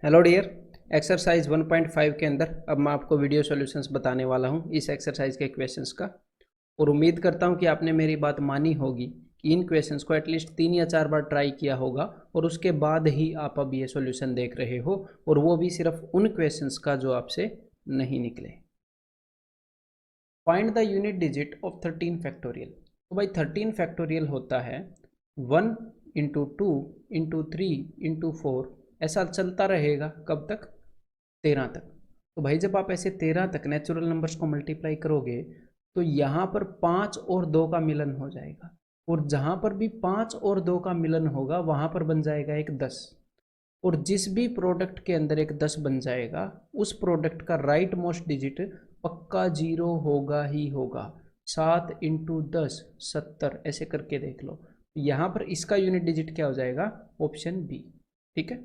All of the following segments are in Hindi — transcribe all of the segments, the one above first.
Hello dear. एक्सरसाइज 1.5 के अंदर अब मैं आपको वीडियो सॉल्यूशंस बताने वाला हूं इस एक्सरसाइज के क्वेश्चंस का। और उम्मीद करता हूं कि आपने मेरी बात मानी होगी कि इन क्वेश्चंस को एटलीस्ट 3 या 4 बार ट्राई किया होगा और उसके बाद ही आप अब ये सॉल्यूशन देख रहे हो, और वो भी सिर्फ उन क्वेश्चंस का जो आपसे नहीं निकले। Find the unit digit of 13 factorial. तो भाई 13 फैक्टोरियल होता है 1 इंटू 2 इंटू 3 इंटू 4, ऐसा चलता रहेगा कब तक? 13 तक। तो भाई जब आप ऐसे 13 तक नेचुरल नंबर्स को मल्टीप्लाई करोगे तो यहाँ पर 5 और 2 का मिलन हो जाएगा, और जहाँ पर भी 5 और 2 का मिलन होगा वहाँ पर बन जाएगा एक 10। और जिस भी प्रोडक्ट के अंदर एक 10 बन जाएगा उस प्रोडक्ट का राइट मोस्ट डिजिट पक्का 0 होगा ही होगा। 7 इंटू 10 70, ऐसे करके देख लो। यहाँ पर इसका यूनिट डिजिट क्या हो जाएगा? Option B. ठीक है।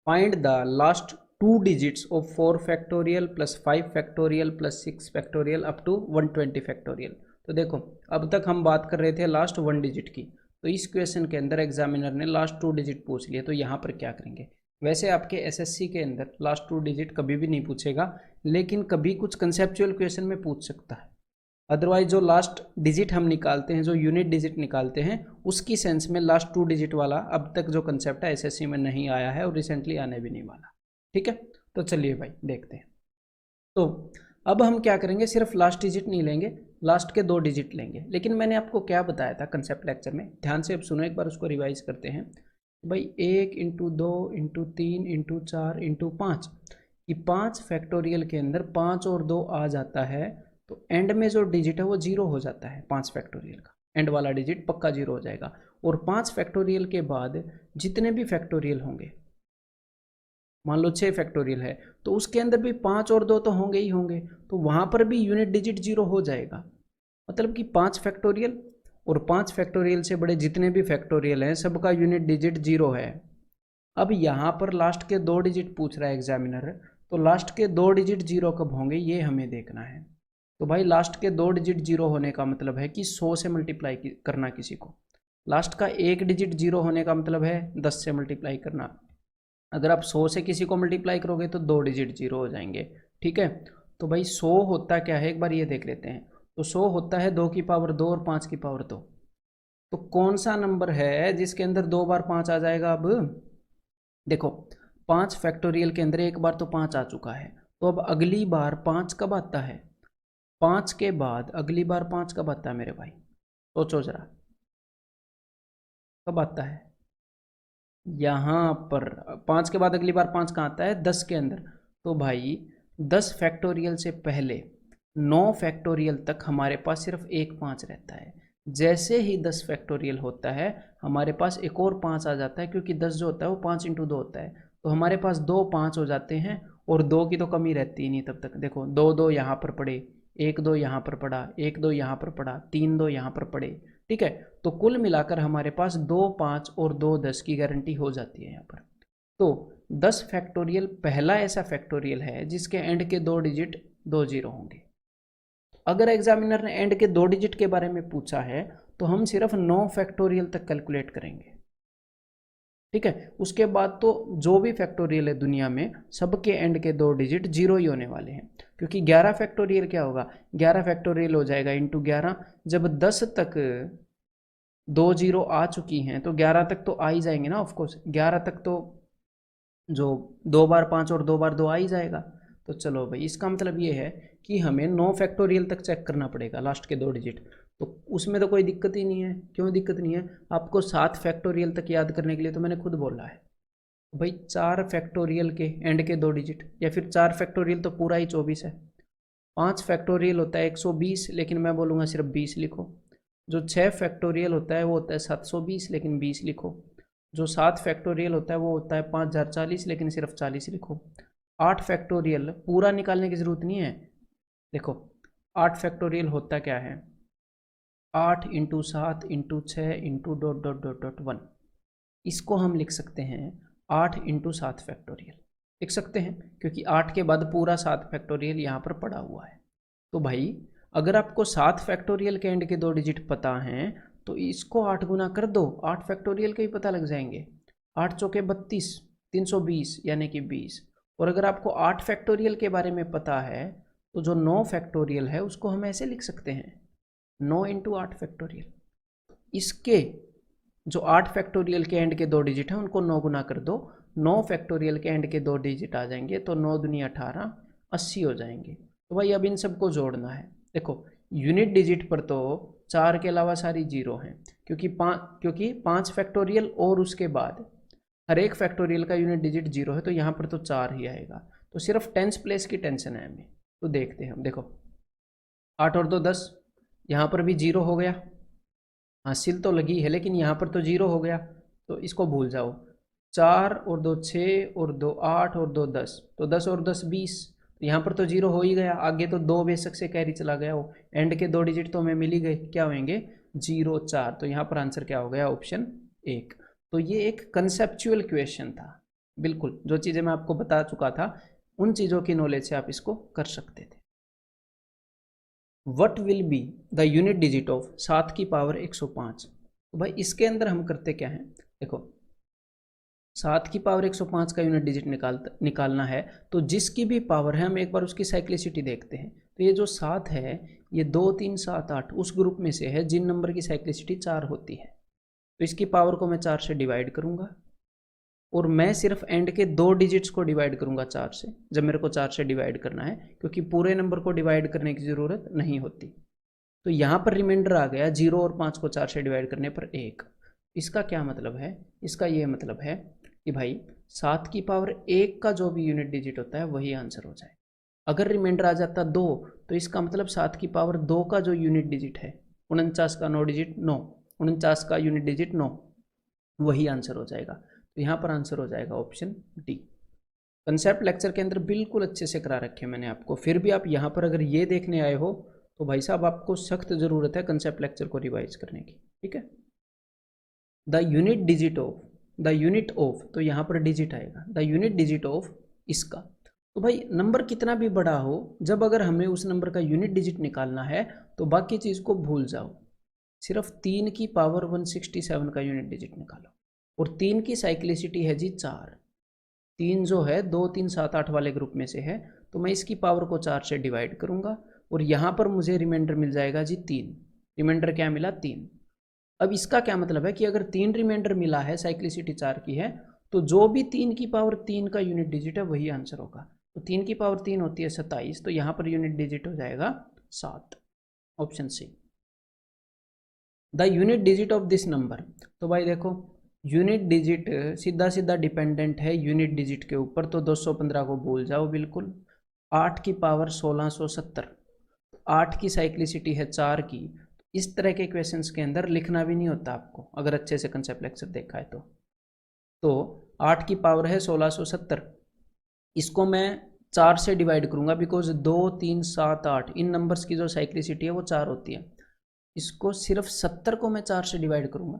Find the last 2 digits of 4 factorial plus 5 factorial plus 6 factorial up to 120 factorial. तो देखो, अब तक हम बात कर रहे थे लास्ट 1 डिजिट की, तो इस क्वेश्चन के अंदर एग्जामिनर ने लास्ट 2 डिजिट पूछ लिए, तो यहाँ पर क्या करेंगे? वैसे आपके एसएससी के अंदर लास्ट 2 डिजिट कभी भी नहीं पूछेगा, लेकिन कभी कुछ कंसेप्चुअल क्वेश्चन में पूछ सकता है। अदरवाइज जो लास्ट डिजिट हम निकालते हैं, जो यूनिट डिजिट निकालते हैं, उसकी सेंस में लास्ट 2 डिजिट वाला अब तक जो कंसेप्ट है एसएससी में नहीं आया है और रिसेंटली आने भी नहीं वाला। ठीक है, तो चलिए भाई देखते हैं। तो अब हम क्या करेंगे, सिर्फ लास्ट डिजिट नहीं लेंगे, लास्ट के 2 डिजिट लेंगे। लेकिन मैंने आपको क्या बताया था कंसेप्ट लेक्चर में, ध्यान से अब सुनो, एक बार उसको रिवाइज करते हैं। भाई 1 इंटू 2 इंटू 3 इंटू 4 इंटू 5, कि 5 फैक्टोरियल के अंदर 5 और 2 आ जाता है, तो एंड में जो डिजिट है वो 0 हो जाता है। 5 फैक्टोरियल का एंड वाला डिजिट पक्का 0 हो जाएगा। और 5 फैक्टोरियल के बाद जितने भी फैक्टोरियल होंगे, मान लो 6 फैक्टोरियल है, तो उसके अंदर भी 5 और 2 तो होंगे ही होंगे, तो वहाँ पर भी यूनिट डिजिट 0 हो जाएगा। मतलब कि 5 फैक्टोरियल और 5 फैक्टोरियल से बड़े जितने भी फैक्टोरियल हैं सबका यूनिट डिजिट 0 है। अब यहाँ पर लास्ट के 2 डिजिट पूछ रहा है एग्जामिनर, तो लास्ट के 2 डिजिट 0 कब होंगे ये हमें देखना है। तो भाई लास्ट के 2 डिजिट 0 होने का मतलब है कि 100 से मल्टीप्लाई करना किसी को। लास्ट का 1 डिजिट 0 होने का मतलब है 10 से मल्टीप्लाई करना। अगर आप 100 से किसी को मल्टीप्लाई करोगे तो 2 डिजिट 0 हो जाएंगे। ठीक है, तो भाई 100 होता क्या है एक बार ये देख लेते हैं। तो 100 होता है 2 की पावर 2 और 5 की पावर 2। तो कौन सा नंबर है जिसके अंदर 2 बार 5 आ जाएगा? अब देखो, 5 फैक्टोरियल के अंदर एक बार तो 5 आ चुका है, तो अब अगली बार 5 कब आता है? 5 के बाद अगली बार 5 कब आता है मेरे भाई? सोचो जरा, कब आता है? यहाँ पर 5 के बाद अगली बार 5 कहाँ आता है? 10 के अंदर। तो भाई 10 फैक्टोरियल से पहले 9 फैक्टोरियल तक हमारे पास सिर्फ एक 5 रहता है। जैसे ही 10 फैक्टोरियल होता है हमारे पास एक और 5 आ जाता है, क्योंकि 10 जो होता है वो 5 इंटू 2 होता है, तो हमारे पास 2 5 हो जाते हैं। और 2 की तो कमी रहती ही नहीं तब तक। देखो 2 2 यहाँ पर पड़े, 1 2 यहाँ पर पड़ा, 1 2 यहाँ पर पड़ा, 3 2 यहाँ पर पड़े। ठीक है, तो कुल मिलाकर हमारे पास 2 5 और 2 10 की गारंटी हो जाती है यहाँ पर। तो 10 फैक्टोरियल पहला ऐसा फैक्टोरियल है जिसके एंड के 2 डिजिट 2 0 होंगे। अगर एग्जामिनर ने एंड के 2 डिजिट के बारे में पूछा है तो हम सिर्फ 9 फैक्टोरियल तक कैलकुलेट करेंगे। ठीक है, उसके बाद तो जो भी फैक्टोरियल है दुनिया में सबके एंड के 2 डिजिट 0 ही होने वाले हैं, क्योंकि 11 फैक्टोरियल क्या होगा? 11 फैक्टोरियल हो जाएगा इंटू 11। जब 10 तक 2 0 आ चुकी हैं तो 11 तक तो आ ही जाएंगे ना, ऑफकोर्स 11 तक तो जो 2 बार 5 और 2 बार 2 आ ही जाएगा। तो चलो भाई, इसका मतलब ये है कि हमें 9 फैक्टोरियल तक चेक करना पड़ेगा लास्ट के 2 डिजिट। तो उसमें तो कोई दिक्कत ही नहीं है। क्यों दिक्कत नहीं है? आपको 7 फैक्टोरियल तक याद करने के लिए तो मैंने खुद बोला है भाई 4 फैक्टोरियल के एंड के 2 डिजिट, या फिर 4 फैक्टोरियल तो पूरा ही 24 है। 5 फैक्टोरियल होता है 120, लेकिन मैं बोलूँगा सिर्फ 20 लिखो। जो 6 फैक्टोरियल होता है वो होता है 720, लेकिन 20 लिखो। जो 7 फैक्टोरियल होता है वो होता है 5040, लेकिन सिर्फ 40 लिखो। 8 फैक्टोरियल पूरा निकालने की ज़रूरत नहीं है। देखो 8 फैक्टोरियल होता क्या है? 8 into 7 into 6 into dot dot dot dot 1। इसको हम लिख सकते हैं 8 इंटू 7 फैक्टोरियल लिख सकते हैं, क्योंकि 8 के बाद पूरा 7 फैक्टोरियल यहाँ पर पड़ा हुआ है। तो भाई अगर आपको 7 फैक्टोरियल के एंड के 2 डिजिट पता हैं तो इसको 8 गुना कर दो, 8 फैक्टोरियल के ही पता लग जाएंगे। 8 चौके 32, 320 यानी कि 20। और अगर आपको 8 फैक्टोरियल के बारे में पता है तो जो 9 फैक्टोरियल है उसको हम ऐसे लिख सकते हैं 9 इंटू 8 फैक्टोरियल। इसके जो 8 फैक्टोरियल के एंड के 2 डिजिट हैं उनको 9 गुना कर दो, 9 फैक्टोरियल के एंड के 2 डिजिट आ जाएंगे तो 9 दूनी 18, 80 हो जाएंगे। तो भाई अब इन सबको जोड़ना है। देखो यूनिट डिजिट पर तो 4 के अलावा सारी जीरो हैं, क्योंकि 5 फैक्टोरियल और उसके बाद हर एक फैक्टोरियल का यूनिट डिजिट जीरो है, तो यहाँ पर तो 4 ही आएगा। तो सिर्फ टेंस प्लेस की टेंशन है हमें। तो देखते हैं हम, देखो 8 और 2 10, यहाँ पर भी जीरो हो गया, हासिल तो लगी है लेकिन यहाँ पर तो जीरो हो गया, तो इसको भूल जाओ। 4 और 2 6 और 2 8 और 2 10, तो 10 और 10 20, यहाँ पर तो जीरो हो ही गया। आगे तो 2 बेशक से कैरी चला गया हो, एंड के 2 डिजिट तो हमें मिल ही गए, क्या होंगे 0 4। तो यहाँ पर आंसर क्या हो गया, ऑप्शन 1। तो ये एक कंसेप्चुअल क्वेश्चन था, बिल्कुल जो चीज़ें मैं आपको बता चुका था उन चीज़ों की नॉलेज से आप इसको कर सकते थे। What will be the unit digit of 7 की पावर 105। तो भाई इसके अंदर हम करते क्या हैं, देखो 7 की पावर 105 का यूनिट डिजिट निकालना है तो जिसकी भी पावर है हम एक बार उसकी साइक्लिसिटी देखते हैं। तो ये जो 7 है ये 2 3 7 8 उस ग्रुप में से है जिन नंबर की साइक्लिसिटी 4 होती है। तो इसकी पावर को मैं 4 से डिवाइड करूंगा और मैं सिर्फ एंड के 2 डिजिट्स को डिवाइड करूंगा 4 से, जब मेरे को 4 से डिवाइड करना है, क्योंकि पूरे नंबर को डिवाइड करने की ज़रूरत नहीं होती। तो यहाँ पर रिमाइंडर आ गया 0 और 5 को 4 से डिवाइड करने पर 1। इसका क्या मतलब है, इसका ये मतलब है कि भाई 7 की पावर 1 का जो भी यूनिट डिजिट होता है वही आंसर हो जाए। अगर रिमाइंडर आ जाता 2 तो इसका मतलब 7 की पावर 2 का जो यूनिट डिजिट है 49 का 9 डिजिट 9, 49 का यूनिट डिजिट 9, वही आंसर हो जाएगा। तो यहाँ पर आंसर हो जाएगा ऑप्शन डी। कंसेप्ट लेक्चर के अंदर बिल्कुल अच्छे से करा रखे मैंने आपको, फिर भी आप यहाँ पर अगर ये देखने आए हो तो भाई साहब आपको सख्त ज़रूरत है कंसेप्ट लेक्चर को रिवाइज करने की, ठीक है। The unit digit of, the unit of, तो यहाँ पर डिजिट आएगा, द यूनिट डिजिट ऑफ इसका। तो भाई नंबर कितना भी बड़ा हो, जब अगर हमें उस नंबर का यूनिट डिजिट निकालना है तो बाकी चीज़ को भूल जाओ, सिर्फ 3 की पावर 167 का यूनिट डिजिट निकालो। और 3 की साइक्लिसिटी है जी 4, 3 जो है 2 3 7 8 वाले ग्रुप में से है, तो मैं इसकी पावर को 4 से डिवाइड करूंगा और यहाँ पर मुझे रिमाइंडर मिल जाएगा जी 3। रिमाइंडर क्या मिला 3। अब इसका क्या मतलब है कि अगर 3 रिमाइंडर मिला है, साइक्लिसिटी 4 की है, तो जो भी 3 की पावर 3 का यूनिट डिजिट है वही आंसर होगा। तो 3 की पावर 3 होती है 27, तो यहाँ पर यूनिट डिजिट हो जाएगा 7, option C. The unit digit of this number, तो भाई देखो यूनिट डिजिट सीधा सीधा डिपेंडेंट है यूनिट डिजिट के ऊपर, तो 215 को भूल जाओ बिल्कुल। 8 की पावर 1670, 8 की साइक्लिसिटी है 4 की। इस तरह के क्वेश्चंस के अंदर लिखना भी नहीं होता आपको, अगर अच्छे से कंसेप्ट लेक्चर देखा है तो 8 की पावर है 1670, इसको मैं 4 से डिवाइड करूंगा, बिकॉज 2 3 7 8 इन नंबर्स की जो साइक्लिसिटी है वो 4 होती है। इसको सिर्फ 70 को मैं 4 से डिवाइड करूंगा,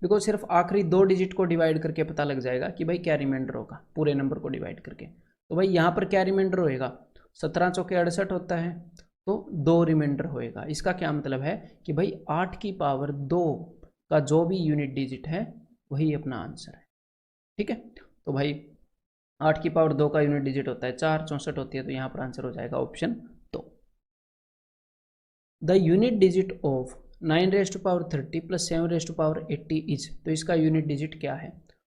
बिकॉज सिर्फ आखिरी 2 डिजिट को डिवाइड करके पता लग जाएगा कि भाई क्या रिमाइंडर होगा पूरे नंबर को डिवाइड करके। तो भाई यहाँ पर क्या रिमाइंडर होएगा, 17 चौके 68 होता है, तो 2 रिमाइंडर होएगा। इसका क्या मतलब है कि भाई 8 की पावर 2 का जो भी यूनिट डिजिट है वही अपना आंसर है, ठीक है। तो भाई 8 की पावर 2 का यूनिट डिजिट होता है 4, 64 होती है, तो यहाँ पर आंसर हो जाएगा option 2। The unit digit of 9⁻30 plus 7⁻80 is, तो इसका यूनिट डिजिट क्या है।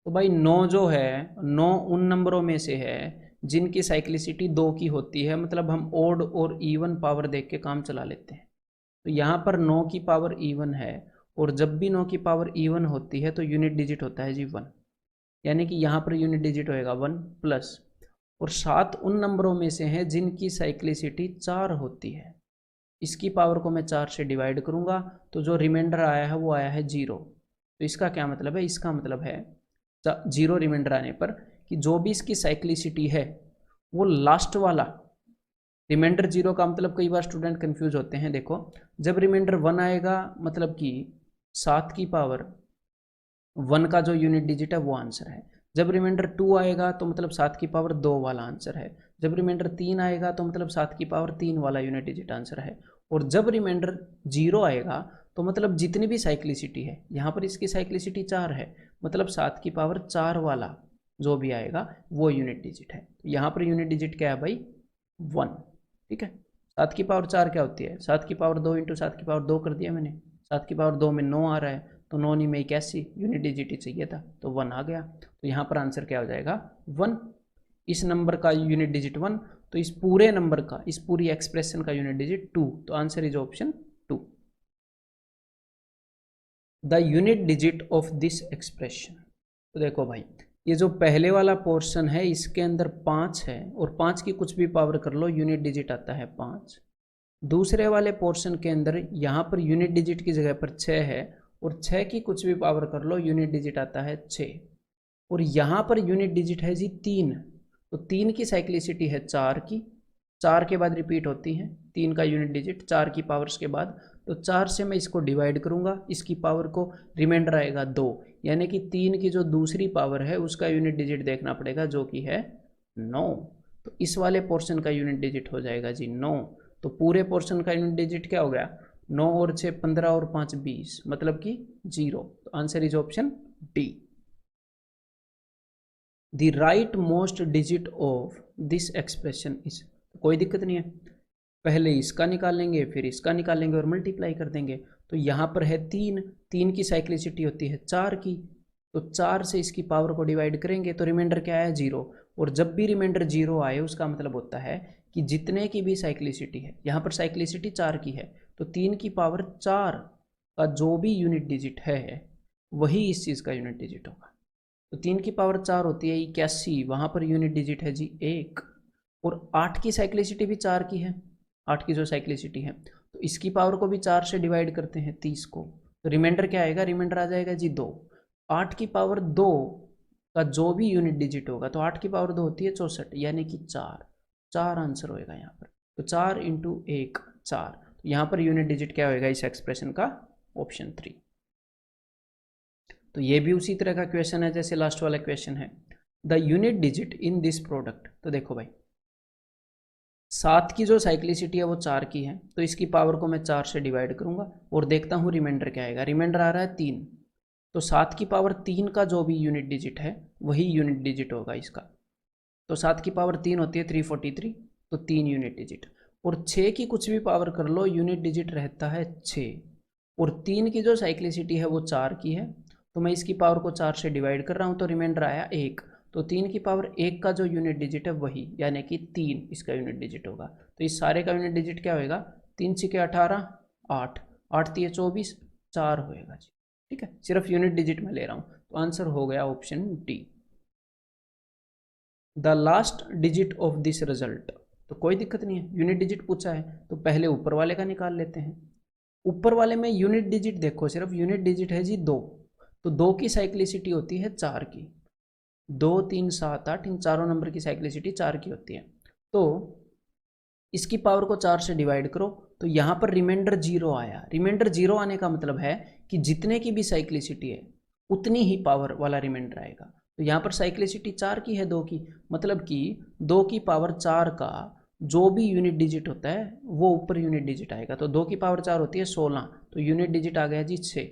तो भाई 9 जो है 9 उन नंबरों में से है जिनकी साइक्लिसिटी 2 की होती है, मतलब हम ओड और इवन पावर देख के काम चला लेते हैं। तो यहाँ पर 9 की पावर इवन है, और जब भी 9 की पावर इवन होती है तो यूनिट डिजिट होता है जी 1, यानी कि यहाँ पर यूनिट डिजिट होएगा 1 प्लस, और 7 उन नंबरों में से हैं जिनकी साइक्लिसिटी 4 होती है। इसकी पावर को मैं 4 से डिवाइड करूंगा, तो जो रिमाइंडर आया है वो आया है 0। तो इसका क्या मतलब है, इसका मतलब है 0 रिमाइंडर आने पर कि जो भी इसकी साइक्लिसिटी है वो लास्ट वाला रिमाइंडर 0 का मतलब, कई बार स्टूडेंट कंफ्यूज होते हैं। देखो जब रिमाइंडर 1 आएगा मतलब कि 7 की पावर 1 का जो यूनिट डिजिट है वो आंसर है। जब रिमाइंडर 2 आएगा तो मतलब 7 की पावर 2 वाला आंसर है। जब रिमाइंडर 3 आएगा तो मतलब 7 की पावर 3 वाला यूनिट डिजिट आंसर है। और जब रिमाइंडर 0 आएगा तो मतलब जितनी भी साइक्लिसिटी है, यहाँ पर इसकी साइक्लिसिटी 4 है, मतलब 7 की पावर 4 वाला जो भी आएगा वो यूनिट डिजिट है। यहाँ पर यूनिट डिजिट क्या है भाई 1, ठीक है। 7 की पावर 4 क्या होती है, 7 की पावर 2 इंटू 7 की पावर 2 कर दिया मैंने, 7 की पावर 2 में 9 आ रहा है, तो 9 नहीं में 81, यूनिट डिजिट ही चाहिए था तो 1 आ गया। तो यहाँ पर आंसर क्या हो जाएगा 1। इस नंबर का यूनिट डिजिट 1, तो इस पूरे नंबर का, इस पूरी एक्सप्रेशन का यूनिट डिजिट 2, तो answer is option 2। The unit digit of this expression, तो देखो भाई ये जो पहले वाला पोर्शन है इसके अंदर 5 है और 5 की कुछ भी पावर कर लो यूनिट डिजिट आता है 5। दूसरे वाले पोर्शन के अंदर यहाँ पर यूनिट डिजिट की जगह पर 6 है और 6 की कुछ भी पावर कर लो यूनिट डिजिट आता है 6। और यहाँ पर यूनिट डिजिट है जी 3, तो 3 की साइक्लिसिटी है 4 की, 4 के बाद रिपीट होती है 3 का यूनिट डिजिट 4 की पावर्स के बाद, तो 4 से मैं इसको डिवाइड करूँगा, इसकी पावर को, रिमाइंडर आएगा 2, यानी कि 3 की जो दूसरी पावर है उसका यूनिट डिजिट देखना पड़ेगा जो कि है 9। तो इस वाले पोर्शन का यूनिट डिजिट हो जाएगा जी 9। तो पूरे पोर्शन का यूनिट डिजिट क्या हो गया 9 और 6 15 और 5 20, मतलब कि 0। तो answer is option D. The right most digit of this expression is, कोई दिक्कत नहीं है, पहले इसका निकालेंगे फिर इसका निकालेंगे और मल्टीप्लाई कर देंगे। तो यहाँ पर है 3, 3 की साइक्लिसिटी होती है 4 की, तो 4 से इसकी पावर को डिवाइड करेंगे तो रिमाइंडर क्या है 0। और जब भी रिमाइंडर 0 आए उसका मतलब होता है कि जितने की भी साइक्लिसिटी है, यहाँ पर साइक्लिसिटी 4 की है, तो 3 की पावर 4 का जो भी यूनिट डिजिट है वही इस चीज़ का यूनिट डिजिट होगा। तो 3 की पावर 4 होती है 81, वहाँ पर यूनिट डिजिट है जी 1। और 8 की साइक्लिसिटी भी 4 की है, 8 की जो साइक्लिसिटी है, तो इसकी पावर को भी 4 से डिवाइड करते हैं 30 को, तो रिमाइंडर क्या आएगा, रिमाइंडर आ जाएगा जी 2। 8 की पावर 2 का जो भी यूनिट डिजिट होगा, तो 8 की पावर 2 होती है 64, यानी कि 4 आंसर होएगा यहाँ पर। तो 4 इंटू 1 4, तो यहाँ पर यूनिट डिजिट क्या होएगा इस एक्सप्रेशन का, ऑप्शन 3। तो ये भी उसी तरह का क्वेश्चन है जैसे लास्ट वाला क्वेश्चन है। The unit digit in this product, तो देखो भाई 7 की जो साइक्लिसिटी है वो 4 की है, तो इसकी पावर को मैं 4 से डिवाइड करूंगा और देखता हूँ रिमाइंडर क्या आएगा। रिमाइंडर आ रहा है 3, तो 7 की पावर 3 का जो भी यूनिट डिजिट है वही यूनिट डिजिट होगा इसका। तो 7 की पावर 3 होती है 343, तो 3 यूनिट डिजिट। और 6 की कुछ भी पावर कर लो यूनिट डिजिट रहता है 6, और 3 की जो साइक्लिसिटी है वो 4 की है, तो मैं इसकी पावर को 4 से डिवाइड कर रहा हूँ तो रिमाइंडर आया 1। तो 3 की पावर 1 का जो यूनिट डिजिट है वही, यानी कि 3 इसका यूनिट डिजिट होगा। तो इस सारे का यूनिट डिजिट क्या होएगा, 3 6 18 8, 8 3 24 4 होएगा जी, ठीक है। सिर्फ यूनिट डिजिट में ले रहा हूँ, तो आंसर हो गया option D. The last digit of this result, तो कोई दिक्कत नहीं है, यूनिट डिजिट पूछा है तो पहले ऊपर वाले का निकाल लेते हैं। ऊपर वाले में यूनिट डिजिट देखो, सिर्फ यूनिट डिजिट है जी 2, तो 2 की साइक्लिसिटी होती है 4 की, 2 3 7 8, इन चारों नंबर की साइक्लिसिटी 4 की होती है। तो इसकी पावर को 4 से डिवाइड करो, तो यहाँ पर रिमाइंडर 0 आया। रिमाइंडर 0 आने का मतलब है कि जितने की भी साइक्लिसिटी है उतनी ही पावर वाला रिमाइंडर आएगा। तो यहाँ पर साइक्लिसिटी 4 की है 2 की, मतलब कि 2 की पावर 4 का जो भी यूनिट डिजिट होता है वो ऊपर यूनिट डिजिट आएगा। तो 2 की पावर 4 होती है 16, तो यूनिट डिजिट आ गया जी 6।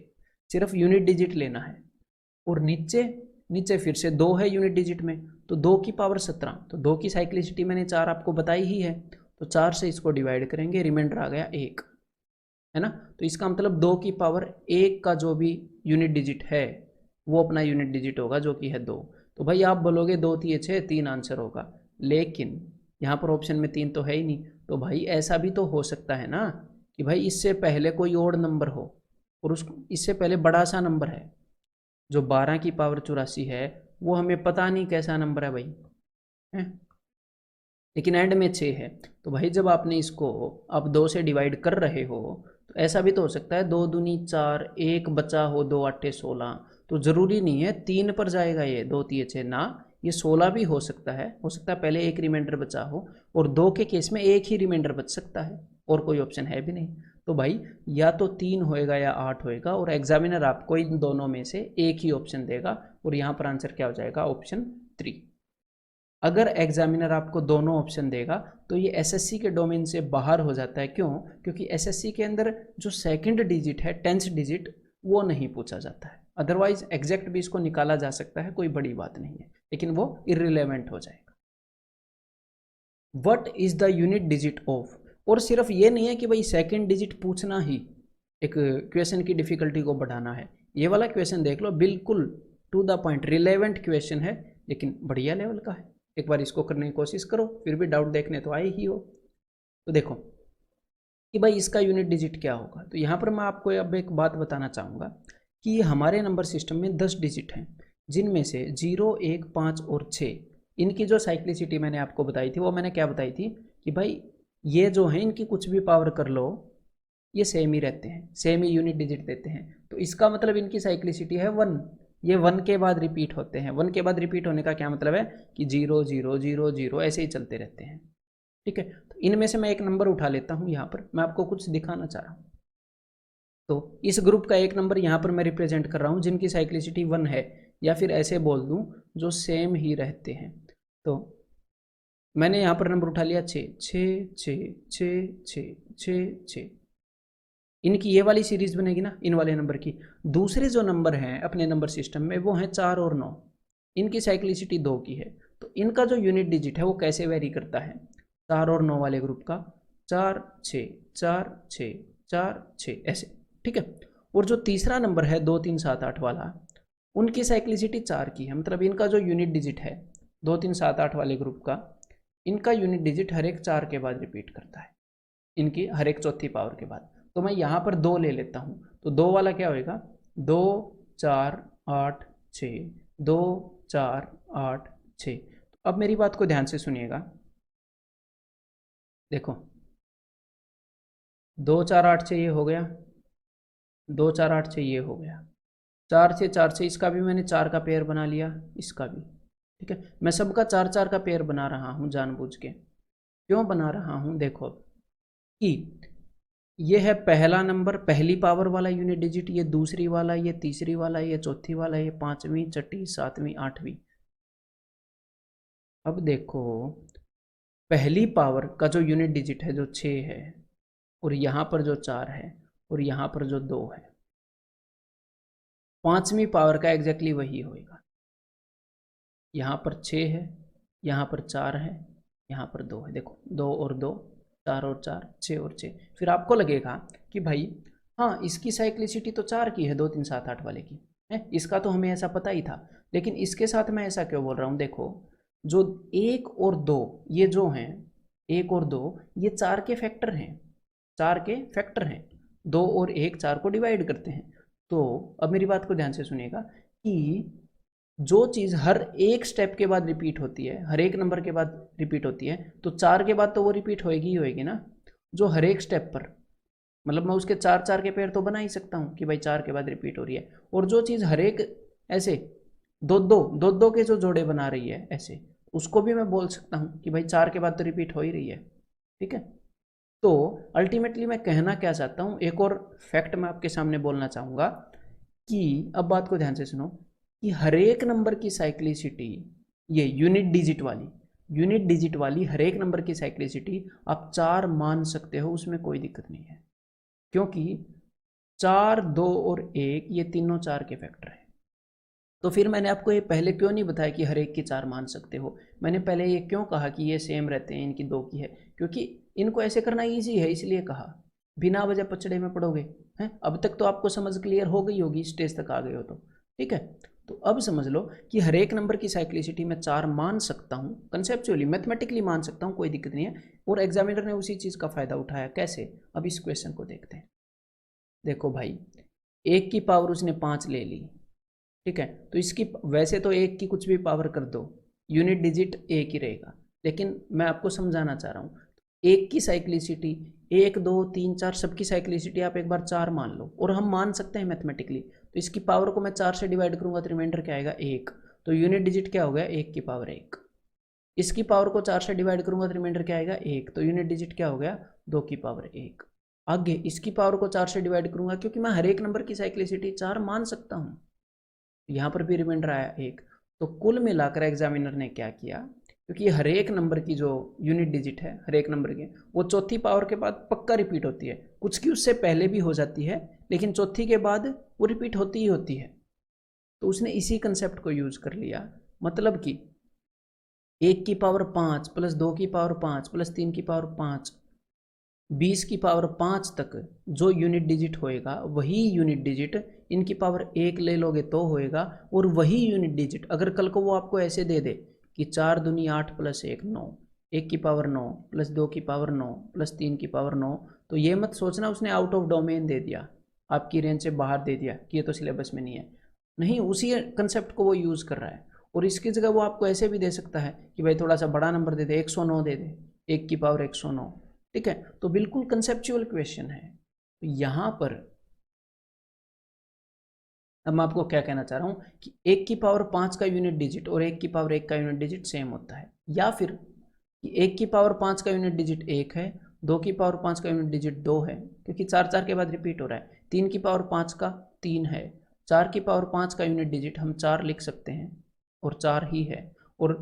सिर्फ यूनिट डिजिट लेना है। और नीचे नीचे फिर से 2 है यूनिट डिजिट में, तो 2 की पावर 17, तो 2 की साइक्लिसिटी मैंने 4 आपको बताई ही है, तो 4 से इसको डिवाइड करेंगे, रिमाइंडर आ गया 1, है ना। तो इसका मतलब 2 की पावर 1 का जो भी यूनिट डिजिट है वो अपना यूनिट डिजिट होगा जो कि है 2। तो भाई आप बोलोगे 2 3 6 3 आंसर होगा, लेकिन यहाँ पर ऑप्शन में 3 तो है ही नहीं। तो भाई ऐसा भी तो हो सकता है ना कि भाई इससे पहले कोई और नंबर हो और उसको इससे पहले बड़ा सा नंबर है, जो 12 की पावर 84 है, वो हमें पता नहीं कैसा नंबर है भाई, है? लेकिन एंड में 6 है। तो भाई जब आपने इसको अब 2 से डिवाइड कर रहे हो तो ऐसा भी तो हो सकता है 2 दूनी 4, 1 बचा हो, 2 8 16, तो ज़रूरी नहीं है 3 पर जाएगा ये 2 3 6 ना, ये 16 भी हो सकता है पहले एक रिमाइंडर बचा हो, और 2 के केस में एक ही रिमाइंडर बच सकता है और कोई ऑप्शन है भी नहीं। तो भाई या तो 3 होएगा या 8 होएगा, और एग्जामिनर आपको इन दोनों में से एक ही ऑप्शन देगा, और यहाँ पर आंसर क्या हो जाएगा, ऑप्शन 3। अगर एग्जामिनर आपको दोनों ऑप्शन देगा तो ये एसएससी के डोमेन से बाहर हो जाता है। क्यों? क्योंकि एसएससी के अंदर जो सेकंड डिजिट है 10th डिजिट वो नहीं पूछा जाता है। अदरवाइज एग्जैक्ट भी इसको निकाला जा सकता है, कोई बड़ी बात नहीं है, लेकिन वो इररिलेवेंट हो जाएगा। What is the unit digit of, और सिर्फ ये नहीं है कि भाई सेकंड डिजिट पूछना ही एक क्वेश्चन की डिफिकल्टी को बढ़ाना है। ये वाला क्वेश्चन देख लो, बिल्कुल to the point relevant question है, लेकिन बढ़िया लेवल का है। एक बार इसको करने की कोशिश करो, फिर भी डाउट देखने तो आए ही हो। तो देखो कि भाई इसका यूनिट डिजिट क्या होगा। तो यहाँ पर मैं आपको अब एक बात बताना चाहूँगा कि हमारे नंबर सिस्टम में 10 डिजिट हैं, जिनमें से 0, 1, 5 और 6, इनकी जो साइक्लिसिटी मैंने आपको बताई थी, वो मैंने क्या बताई थी कि भाई ये जो है इनकी कुछ भी पावर कर लो, ये सेम ही रहते हैं, सेम ही यूनिट डिजिट देते हैं। तो इसका मतलब इनकी साइक्लिसिटी है 1। ये 1 के बाद रिपीट होते हैं। 1 के बाद रिपीट होने का क्या मतलब है कि 0, 0, 0, 0 ऐसे ही चलते रहते हैं। ठीक है, तो इनमें से मैं एक नंबर उठा लेता हूँ, यहाँ पर मैं आपको कुछ दिखाना चाह रहा हूँ। तो इस ग्रुप का एक नंबर यहाँ पर मैं रिप्रेजेंट कर रहा हूँ जिनकी साइक्लिसिटी 1 है, या फिर ऐसे बोल दूँ जो सेम ही रहते हैं। तो मैंने यहाँ पर नंबर उठा लिया 6, 6, 6, 6, 6, 6, 6। इनकी ये वाली सीरीज बनेगी ना इन वाले नंबर की। दूसरे जो नंबर हैं अपने नंबर सिस्टम में वो हैं 4 और 9, इनकी साइक्लिसिटी 2 की है। तो इनका जो यूनिट डिजिट है वो कैसे वेरी करता है 4 और 9 वाले ग्रुप का, 4, 6, 4, 6, 4, 6 ऐसे। ठीक है, और जो तीसरा नंबर है 2, 3, 7, 8 वाला, उनकी साइक्लिसिटी 4 की है। मतलब इनका जो यूनिट डिजिट है 2, 3, 7, 8 वाले ग्रुप का, इनका यूनिट डिजिट हर एक 4 के बाद रिपीट करता है, इनकी हर एक चौथी पावर के बाद। तो मैं यहाँ पर 2 ले लेता हूँ, तो 2 वाला क्या होएगा 2, 4, 8, 6, 2, 4, 8, 6। अब मेरी बात को ध्यान से सुनिएगा, देखो 2, 4, 8, 6 ये हो गया, 2, 4, 8, 6 ये हो गया, 4, 6, 4, 6 इसका भी मैंने 4 का पेयर बना लिया, इसका भी। ठीक है, मैं सबका 4, 4 का पेयर बना रहा हूँ जानबूझ के। क्यों बना रहा हूँ, देखो कि ये है पहला नंबर, पहली पावर वाला यूनिट डिजिट, ये दूसरी वाला, ये तीसरी वाला, ये चौथी वाला, ये 5वीं, 6ठी, 7वीं, 8वीं। अब देखो पहली पावर का जो यूनिट डिजिट है जो 6 है, और यहाँ पर जो 4 है, और यहाँ पर जो 2 है, 5वीं पावर का एग्जैक्टली वही होएगा। यहाँ पर 6 है, यहाँ पर 4 है, यहाँ पर 2 है। देखो 2 और 2, 4 और 4, 6 और 6। फिर आपको लगेगा कि भाई हाँ इसकी साइक्लिसिटी तो 4 की है 2, 3, 7, 8 वाले की है, इसका तो हमें ऐसा पता ही था। लेकिन इसके साथ मैं ऐसा क्यों बोल रहा हूँ, देखो जो 1 और 2 ये जो हैं, 1 और 2 ये 4 के फैक्टर हैं, 4 के फैक्टर हैं। 2 और 1 4 को डिवाइड करते हैं। तो अब मेरी बात को ध्यान से सुनिएगा कि जो चीज़ हर एक स्टेप के बाद रिपीट होती है, हर एक नंबर के बाद रिपीट होती है, तो 4 के बाद तो वो रिपीट होएगी ही होएगी ना, जो हर एक स्टेप पर। मतलब मैं उसके 4, 4 के पेयर तो बना ही सकता हूँ कि भाई 4 के बाद रिपीट हो रही है। और जो चीज़ हर एक ऐसे 2 के जो जोड़े बना रही है ऐसे, उसको भी मैं बोल सकता हूँ कि भाई 4 के बाद तो रिपीट हो ही रही है। ठीक है, तो अल्टीमेटली मैं कहना क्या चाहता हूँ, एक और फैक्ट मैं आपके सामने बोलना चाहूँगा कि अब बात को ध्यान से सुनो कि हर एक नंबर की साइक्लिसिटी, ये यूनिट डिजिट वाली हर एक नंबर की साइक्लिसिटी आप 4 मान सकते हो, उसमें कोई दिक्कत नहीं है। क्योंकि 4, 2 और 1 ये तीनों 4 के फैक्टर हैं। तो फिर मैंने आपको ये पहले क्यों नहीं बताया कि हर एक की 4 मान सकते हो। मैंने पहले ये क्यों कहा कि ये सेम रहते हैं, इनकी 2 की है, क्योंकि इनको ऐसे करना ईजी है, इसलिए कहा। बिना वजह पचड़े में पड़ोगे हैं। अब तक तो आपको समझ क्लियर हो गई होगी, स्टेज तक आ गए हो तो। ठीक है, तो अब समझ लो कि हर एक नंबर की साइक्लिसिटी मैं 4 मान सकता हूँ, कंसेप्चुअली मैथमेटिकली मान सकता हूँ, कोई दिक्कत नहीं है। और एग्जामिनर ने उसी चीज़ का फ़ायदा उठाया। कैसे, अब इस क्वेश्चन को देखते हैं। देखो भाई 1 की पावर उसने 5 ले ली, ठीक है, तो इसकी वैसे तो 1 की कुछ भी पावर कर दो, यूनिट डिजिट 1 ही रहेगा। लेकिन मैं आपको समझाना चाह रहा हूँ, 1 की साइक्लिसिटी 1, 2, 3, 4 सबकी साइक्लिसिटी आप एक बार 4 मान लो, और हम मान सकते हैं मैथमेटिकली। तो इसकी पावर को मैं 4 से डिवाइड करूंगा तो रिमाइंडर क्या आएगा 1। तो यूनिट डिजिट क्या हो गया 1 की पावर 1। इसकी पावर को 4 से डिवाइड करूंगा तो रिमाइंडर क्या आएगा 1। तो यूनिट डिजिट क्या हो गया 2 की पावर 1। आगे इसकी पावर को 4 से डिवाइड करूंगा, क्योंकि मैं हर एक नंबर की साइक्लिसिटी 4 मान सकता हूँ। यहाँ पर भी रिमाइंडर आया 1। तो कुल मिलाकर एग्जामिनर ने क्या किया, क्योंकि हर एक नंबर की जो यूनिट डिजिट है हर एक नंबर की, वो चौथी पावर के बाद पक्का रिपीट होती है। कुछ की उससे पहले भी हो जाती है, लेकिन चौथी के बाद वो रिपीट होती ही होती है। तो उसने इसी कंसेप्ट को यूज कर लिया, मतलब कि 1 की पावर 5 प्लस 2 की पावर 5 प्लस 3 की पावर 5, 20 की पावर 5 तक जो यूनिट डिजिट होएगा वही यूनिट डिजिट इनकी पावर 1 ले लोगे तो होएगा, और वही यूनिट डिजिट अगर कल को वो आपको ऐसे दे दे कि 4 दूनी 8 प्लस 1 9, 1 की पावर 9 प्लस 2 की पावर 9 प्लस 3 की पावर 9, तो ये मत सोचना उसने आउट ऑफ डोमेन दे दिया, आपकी रेंज से बाहर दे दिया कि ये तो सिलेबस में नहीं है। नहीं, उसी कंसेप्ट को वो यूज़ कर रहा है। और इसकी जगह वो आपको ऐसे भी दे सकता है कि भाई थोड़ा सा बड़ा नंबर दे दे, 109 दे दे, 1 की पावर 109। ठीक है, तो बिल्कुल कंसेप्चुअल क्वेश्चन है। तो यहाँ पर अब मैं आपको क्या कहना चाह रहा हूँ कि 1 की पावर 5 का यूनिट डिजिट और 1 की पावर 1 का यूनिट डिजिट सेम होता है, या फिर कि 1 की पावर 5 का यूनिट डिजिट 1 है, 2 की पावर 5 का यूनिट डिजिट 2 है, क्योंकि 4 4 के बाद रिपीट हो रहा है, 3 की पावर 5 का 3 है, 4 की पावर 5 का यूनिट डिजिट हम 4 लिख सकते हैं और 4 ही है, और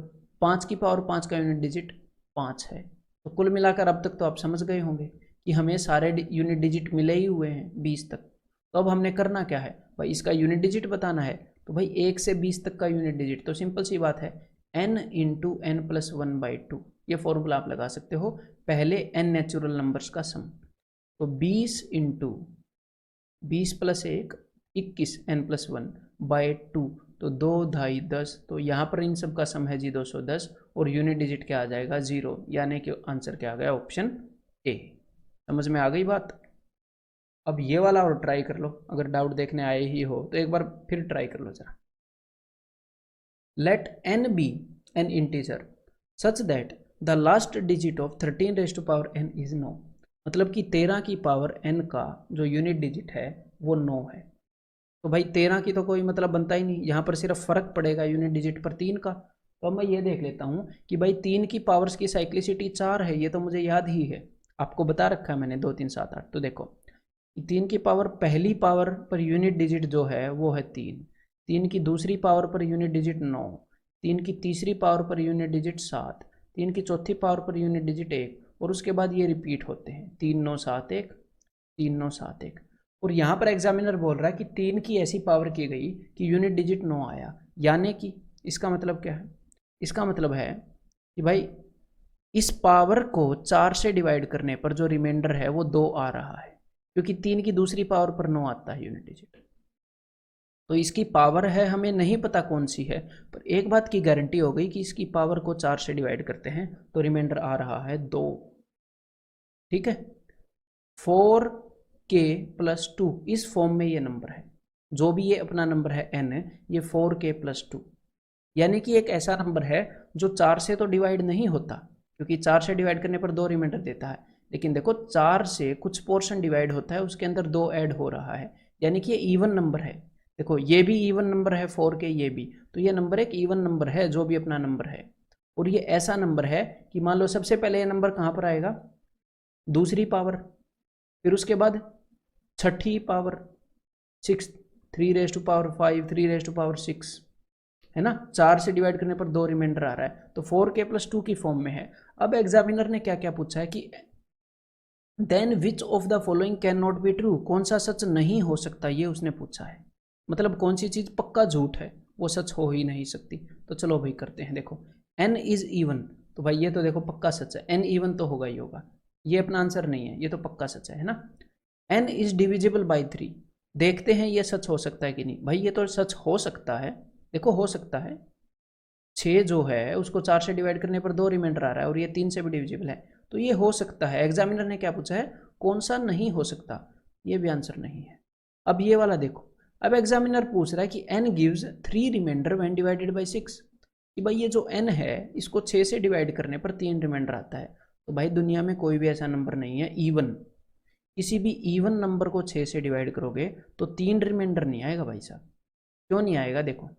5 की पावर 5 का यूनिट डिजिट 5 है। तो कुल मिलाकर अब तक तो आप समझ गए होंगे कि हमें सारे यूनिट डिजिट मिले ही हुए हैं 20 तक। तो अब हमने करना क्या है भाई, इसका यूनिट डिजिट बताना है। तो भाई 1 से 20 तक का यूनिट डिजिट तो सिंपल सी बात है, n इंटू एन प्लस 1/2, ये फॉर्मूला आप लगा सकते हो, पहले n नेचुरल नंबर्स का सम। तो 20 इंटू 20 प्लस 1 21 n प्लस 1/2, तो 2 2.5 10, तो यहाँ पर इन सब का सम है जी 210, और यूनिट डिजिट क्या आ जाएगा 0, यानी कि आंसर क्या आ गया ऑप्शन ए। समझ में आ गई बात। अब ये वाला और ट्राई कर लो, अगर डाउट देखने आए ही हो तो एक बार फिर ट्राई कर लो जरा। Let n be an integer such that the last digit of 13 raise to power n is 9, मतलब कि 13 की पावर n का जो यूनिट डिजिट है वो 9 है। तो भाई 13 की तो कोई मतलब बनता ही नहीं, यहाँ पर सिर्फ फर्क पड़ेगा यूनिट डिजिट पर 3 का। तो अब मैं ये देख लेता हूँ कि भाई 3 की पावर्स की साइक्लिसिटी 4 है, ये तो मुझे याद ही है, आपको बता रखा है मैंने 2 3 7 8। तो देखो 3 की पावर पहली पावर पर यूनिट डिजिट जो है वो है 3, 3 की दूसरी पावर पर यूनिट डिजिट 9, 3 की तीसरी पावर पर यूनिट डिजिट 7, 3 की चौथी पावर पर यूनिट डिजिट 1, और उसके बाद ये रिपीट होते हैं 3 9 7 1, 3 9 7 1। और यहाँ पर एग्जामिनर बोल रहा है कि 3 की ऐसी पावर की गई कि यूनिट डिजिट 9 आया, यानी कि इसका मतलब क्या है, इसका मतलब है कि भाई इस पावर को 4 से डिवाइड करने पर जो रिमाइंडर है वो 2 आ रहा है, क्योंकि 3 की दूसरी पावर पर 9 आता है यूनिट डिजिट। तो इसकी पावर है, हमें नहीं पता कौन सी है, पर एक बात की गारंटी हो गई कि इसकी पावर को 4 से डिवाइड करते हैं तो रिमाइंडर आ रहा है 2। ठीक है, 4k प्लस 2 इस फॉर्म में ये नंबर है, जो भी ये अपना नंबर है n, ये 4k प्लस 2, यानी कि एक ऐसा नंबर है जो 4 से तो डिवाइड नहीं होता, क्योंकि 4 से डिवाइड करने पर 2 रिमाइंडर देता है, लेकिन देखो 4 से कुछ पोर्शन डिवाइड होता है, उसके अंदर 2 ऐड हो रहा है, यानी कि ये इवन नंबर है। देखो ये भी इवन नंबर है 4k, ये भी, तो ये नंबर एक इवन नंबर है जो भी अपना नंबर है। और ये ऐसा नंबर है कि मान लो सबसे पहले ये नंबर कहाँ पर आएगा, दूसरी पावर, फिर उसके बाद छठी power 6, 3 raise to power 5, 3 raise to power 6, है ना, 4 से डिवाइड करने पर 2 रिमाइंडर आ रहा है, तो 4k प्लस 2 की फॉर्म में है। अब एग्जामिनर ने क्या क्या पूछा है कि then which of the following can not be true, कौन सा सच नहीं हो सकता, ये उसने पूछा है, मतलब कौन सी चीज़ पक्का झूठ है, वो सच हो ही नहीं सकती। तो चलो भाई करते हैं। देखो n इज इवन, तो भाई ये तो देखो पक्का सच है, n इवन तो होगा ही होगा, ये अपना आंसर नहीं है, ये तो पक्का सच है ना। n इज डिविजिबल बाई 3, देखते हैं ये सच हो सकता है कि नहीं, भाई ये तो सच हो सकता है, देखो हो सकता है, 6 जो है उसको 4 से डिवाइड करने पर 2 रिमाइंडर आ रहा है, और ये 3 से भी डिविजिबल है, तो ये हो सकता है। एग्जामिनर ने क्या पूछा है, कौन सा नहीं हो सकता, ये भी आंसर नहीं है। अब ये वाला देखो, अब एग्जामिनर पूछ रहा है कि n gives 3 remainder when divided by 6, कि भाई ये जो n है इसको 6 से डिवाइड करने पर 3 रिमाइंडर आता है। तो भाई दुनिया में कोई भी ऐसा नंबर नहीं है इवन, किसी भी इवन नंबर को 6 से डिवाइड करोगे तो 3 रिमाइंडर नहीं आएगा भाई साहब। क्यों नहीं आएगा, देखो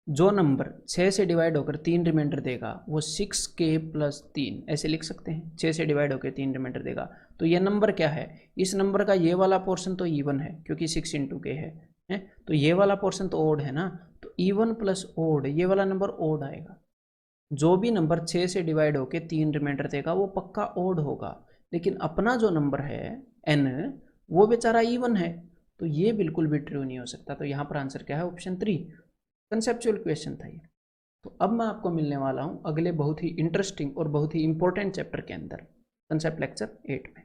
जो नंबर 6 से डिवाइड होकर 3 रिमाइंडर देगा वो 6k प्लस 3, ऐसे लिख सकते हैं, 6 से डिवाइड होकर 3 रिमाइंडर देगा, तो ये नंबर क्या है, इस नंबर का ये वाला पोर्शन तो इवन है क्योंकि 6 इंटू के है, तो ये वाला पोर्शन तो ओड है ना, तो इवन प्लस ओड, ये वाला नंबर ओड आएगा। जो भी नंबर 6 से डिवाइड होकर 3 रिमाइंडर देगा वो पक्का ओड होगा, लेकिन अपना जो नंबर है n वो बेचारा इवन है, तो ये बिल्कुल भी ट्रू नहीं हो सकता। तो यहाँ पर आंसर क्या है? ऑप्शन 3। कंसेप्चुअल क्वेश्चन था ये। तो अब मैं आपको मिलने वाला हूँ अगले बहुत ही इंटरेस्टिंग और बहुत ही इंपॉर्टेंट चैप्टर के अंदर, कंसेप्ट लेक्चर 8 में।